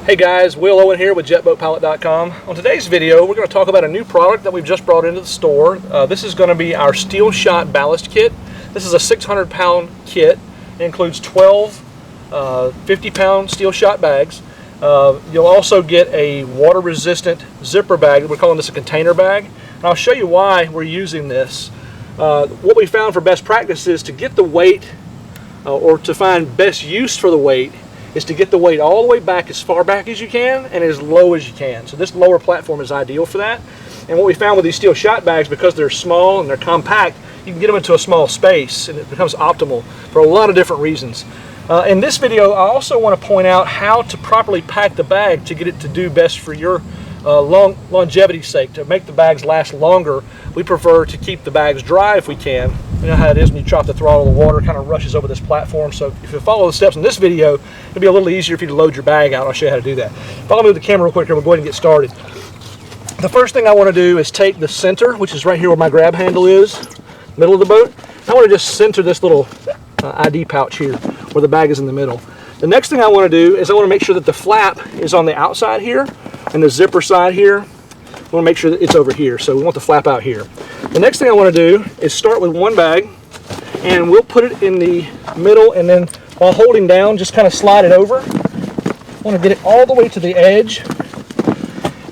Hey guys, Will Owen here with JetBoatPilot.com. On today's video, we're going to talk about a new product that we've just brought into the store. This is going to be our Steel Shot Ballast Kit. This is a 600-pound kit. It includes 12 50-pound steel shot bags. You'll also get a water-resistant zipper bag. We're calling this a container bag. And I'll show you why we're using this. What we found for best practice is to get the weight, or to find best use for the weight, is to get the weight all the way back, as far back as you can and as low as you can. So this lower platform is ideal for that. And what we found with these steel shot bags, because they're small and they're compact, you can get them into a small space and it becomes optimal for a lot of different reasons. In this video, I also want to point out how to properly pack the bag to get it to do best for your longevity's sake. To make the bags last longer, we prefer to keep the bags dry if we can. You know how it is when you drop the throttle, the water kind of rushes over this platform. So if you follow the steps in this video, it'll be a little easier for you to load your bag out. I'll show you how to do that. If I'll move the camera real quick here, we'll go ahead and get started. The first thing I want to do is take the center, which is right here where my grab handle is, middle of the boat. I want to just center this little ID pouch here where the bag is in the middle. The next thing I want to do is I want to make sure that the flap is on the outside here and the zipper side here. I want to make sure that it's over here, so we want the flap out here. The next thing I want to do is start with one bag, and we'll put it in the middle, and then while holding down, just kind of slide it over. I want to get it all the way to the edge.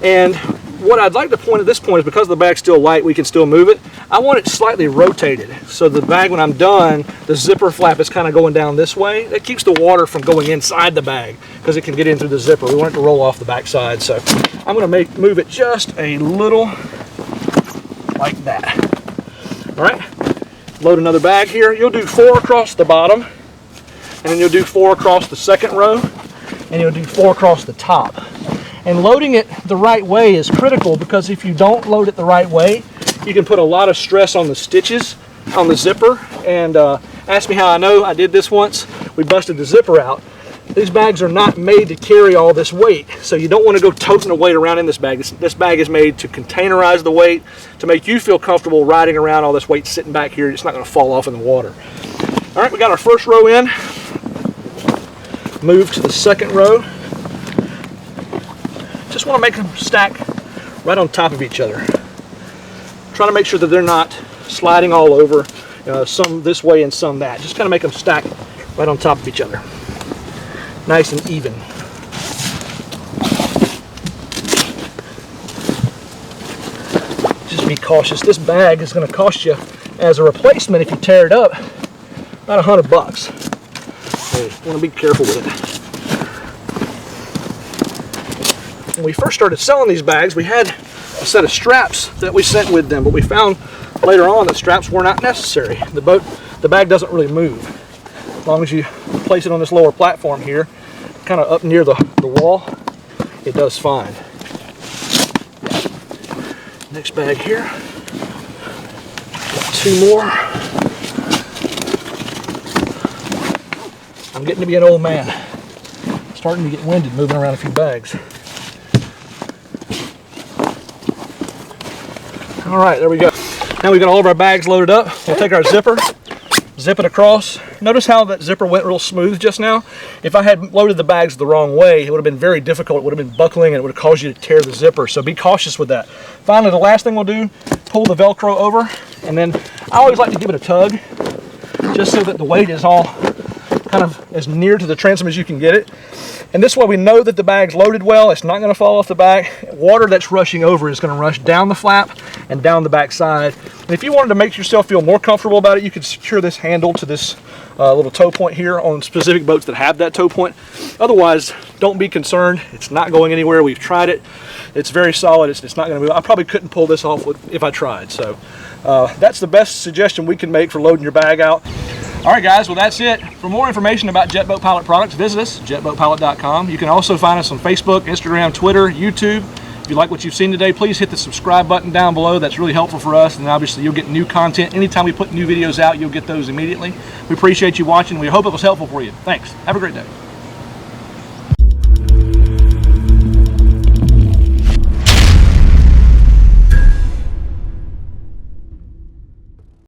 And what I'd like to point at this point is, because the bag's still light, we can still move it. I want it slightly rotated, so the bag, when I'm done, the zipper flap is kind of going down this way. That keeps the water from going inside the bag, because it can get in through the zipper. We want it to roll off the back side, so I'm going to move it just a little like that. All right, load another bag here. You'll do 4 across the bottom, and then you'll do 4 across the second row, and you'll do 4 across the top. And loading it the right way is critical, because if you don't load it the right way, you can put a lot of stress on the stitches on the zipper. And ask me how I know. I did this once. We busted the zipper out. These bags are not made to carry all this weight, so you don't want to go toting the weight around in this bag. This bag is made to containerize the weight, to make you feel comfortable riding around all this weight sitting back here. It's not going to fall off in the water. All right, we got our first row in. Move to the second row. Just want to make them stack right on top of each other. Trying to make sure that they're not sliding all over, some this way and some that. Just kind of make them stack right on top of each other. Nice and even. Just be cautious. This bag is going to cost you, as a replacement, if you tear it up, about $100. So you want to be careful with it. When we first started selling these bags, we had a set of straps that we sent with them, but we found later on that straps were not necessary. The bag doesn't really move. As long as you place it on this lower platform here, kind of up near the wall, it does fine. Next bag here. Got 2 more. I'm getting to be an old man. Starting to get winded moving around a few bags. All right, there we go. Now we've got all of our bags loaded up. We'll take our zipper, zip it across. Notice how that zipper went real smooth just now. If I had loaded the bags the wrong way, it would have been very difficult. It would have been buckling, and it would have caused you to tear the zipper. So be cautious with that. Finally, the last thing we'll do, pull the Velcro over, and then I always like to give it a tug, just so that the weight is all kind of as near to the transom as you can get it. And this way we know that the bag's loaded well. It's not going to fall off the back. Water that's rushing over is going to rush down the flap and down the back side. And if you wanted to make yourself feel more comfortable about it, you could secure this handle to this little tow point here on specific boats that have that tow point. Otherwise, don't be concerned. It's not going anywhere. We've tried it. It's very solid. It's not going to move. I probably couldn't pull this off if I tried. So that's the best suggestion we can make for loading your bag out. All right, guys, well, that's it. For more information about Jet Boat Pilot products, visit us, JetBoatPilot.com. You can also find us on Facebook, Instagram, Twitter, YouTube. If you like what you've seen today, please hit the subscribe button down below. That's really helpful for us, and obviously you'll get new content. Anytime we put new videos out, you'll get those immediately. We appreciate you watching. We hope it was helpful for you. Thanks. Have a great day.